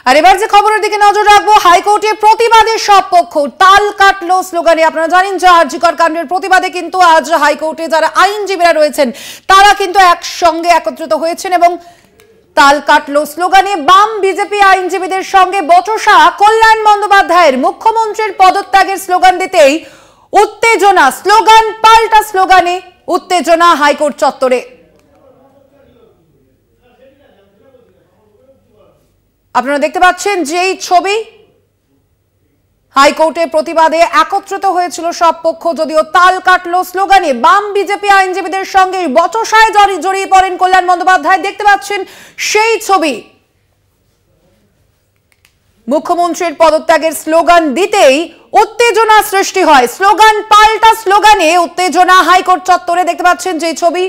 আর এবার যে খবরের দিকে নজর রাখবো, হাইকোর্টে প্রতিবাদে সব পক্ষ তাল কাটলো স্লোগানে। আপনারা জানেন যে আরজিকর কাণ্ডের প্রতিবাদে কিন্তু আজ হাইকোর্টে যারা আইনজীবীরা রয়েছেন তারা কিন্তু একসঙ্গে একত্রিত হয়েছেন এবং তাল কাটলো স্লোগানে। বাম বিজেপি আইনজীবীদের সঙ্গে বচসা কল্যাণ বন্দ্যোপাধ্যায়ের। মুখ্যমন্ত্রীর পদত্যাগের স্লোগান দিতেই উত্তেজনা, স্লোগান পাল্টা স্লোগানে উত্তেজনা হাইকোর্ট চত্বরে। আপনারা দেখতে পাচ্ছেন যে এই ছবি, হাইকোর্টে প্রতিবাদে একত্রিত হয়েছিল সব পক্ষ, যদিও তাল কাটলো স্লোগানে। বাম বিজেপি আইনজীবীদের সঙ্গে বচসায় জড়িয়ে পড়েন কল্যাণ বন্দ্যোপাধ্যায়। দেখতে পাচ্ছেন সেই ছবি। মুখ্যমন্ত্রীর পদত্যাগের স্লোগান দিতেই উত্তেজনা সৃষ্টি হয়। স্লোগান পাল্টা স্লোগানে উত্তেজনা হাইকোর্ট চত্বরে। দেখতে পাচ্ছেন যে ছবি।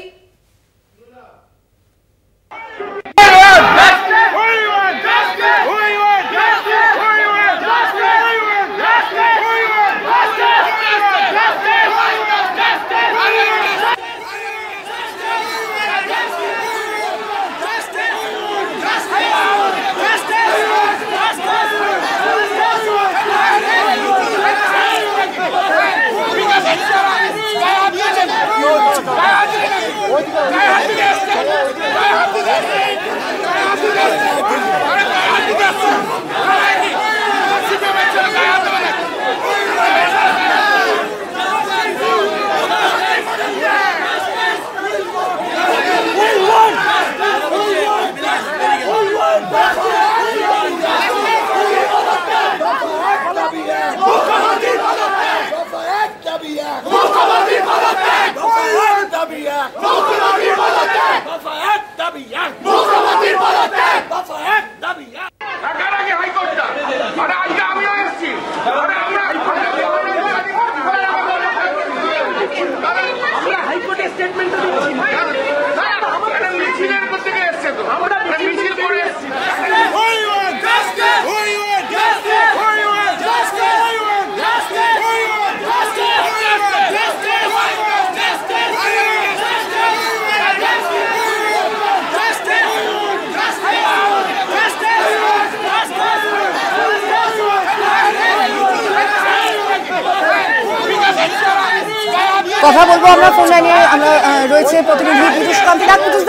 কথা বলবো আমরা ফোন লাইনে, আমরা রয়েছে প্রতিনিধি পীযূষ কান্তি।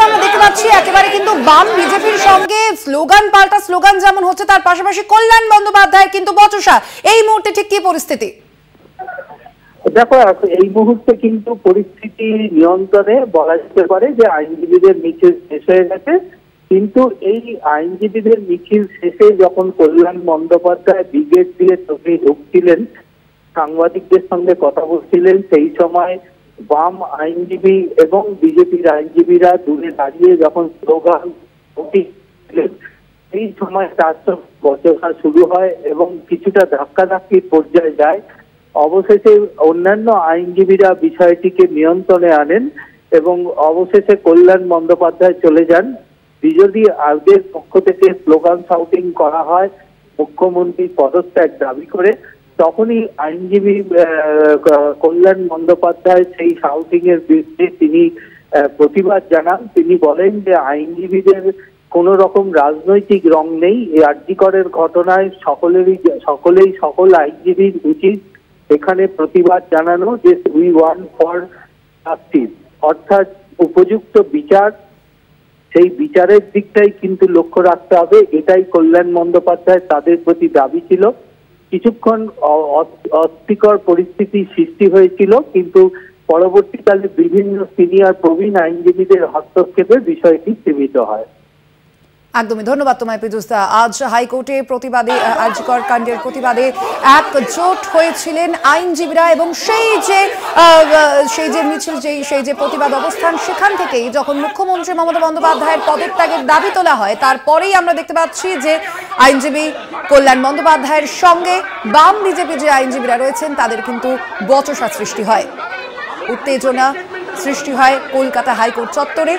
আমরা দেখতে পাচ্ছি একেবারে কিন্তু বাম বিজেপির সঙ্গে স্লোগান পাল্টা স্লোগান যেমন হচ্ছে, তার পাশাপাশি কল্যাণ বন্দ্যোপাধ্যায়ের কিন্তু বচসা। এই মুহূর্তে ঠিক কি পরিস্থিতি? দেখো, এই মুহূর্তে কিন্তু পরিস্থিতি নিয়ন্ত্রণে বলা যেতে পারে যে আইনজীবীদের মিছিল শেষ হয়ে গেছে। কিন্তু এই আইনজীবীদের মিছিল শেষে যখন কল্যাণ বন্দ্যোপাধ্যায় ব্রিগেড দিয়ে চোখে ঢুকছিলেন, সাংবাদিকদের সঙ্গে কথা বলছিলেন, সেই সময় বাম আইনজীবী এবং বিজেপির আইনজীবীরা দূরে দাঁড়িয়ে যখন স্লোগান উঠিয়েছিলেন, সেই সময় তার বচসা শুরু হয় এবং কিছুটা ধাক্কাধাক্কির পর্যায়ে যায়। অবশেষে অন্যান্য আইনজীবীরা বিষয়টিকে নিয়ন্ত্রণে আনেন এবং অবশেষে কল্যাণ বন্দ্যোপাধ্যায় চলে যান। বিরোধী আয়োগের পক্ষ থেকে স্লোগান শাউটিং করা হয় মুখ্যমন্ত্রীর পদত্যাগ দাবি করে। তখনই আইনজীবী কল্যাণ বন্দ্যোপাধ্যায় সেই শাউটিং এর বিরুদ্ধে তিনি প্রতিবাদ জানান। তিনি বলেন যে আইনজীবীদের কোন রকম রাজনৈতিক রং নেই। এই আরজিকরের ঘটনায় সকলেই সকল আইনজীবীর উচিত এখানে প্রতিবাদ জানানো যে উই ওয়ান্ট ফর জাস্টিস, অর্থাৎ উপযুক্ত বিচার। সেই বিচারের দিকটাই কিন্তু লক্ষ্য রাখতে হবে, এটাই কল্যাণ বন্দ্যোপাধ্যায় তাদের প্রতি দাবি ছিল। কিছুক্ষণ অস্থিকর পরিস্থিতি সৃষ্টি হয়েছিল, কিন্তু পরবর্তীকালে বিভিন্ন সিনিয়র প্রবীণ আইনজীবীদের হস্তক্ষেপে বিষয়টি সীমিত হয়। একদমই ধন্যবাদ তোমায় পীযূষ দা। আজ হাইকোর্টে প্রতিবাদে আরজিকর কাণ্ডের প্রতিবাদে একজোট হয়েছিলেন আইনজীবীরা এবং সেই যে মিছিল, সেই যে প্রতিবাদ অবস্থান, সেখান থেকেই যখন মুখ্যমন্ত্রী মমতা বন্দ্যোপাধ্যায়ের পদত্যাগের দাবি তোলা হয়, তারপরেই আমরা দেখতে পাচ্ছি যে আইনজীবী কল্যাণ বন্দ্যোপাধ্যায়ের সঙ্গে বাম বিজেপি যে আইনজীবীরা রয়েছেন তাদের কিন্তু বচসা সৃষ্টি হয়, উত্তেজনা সৃষ্টি হয় কলকাতা হাইকোর্ট চত্বরে।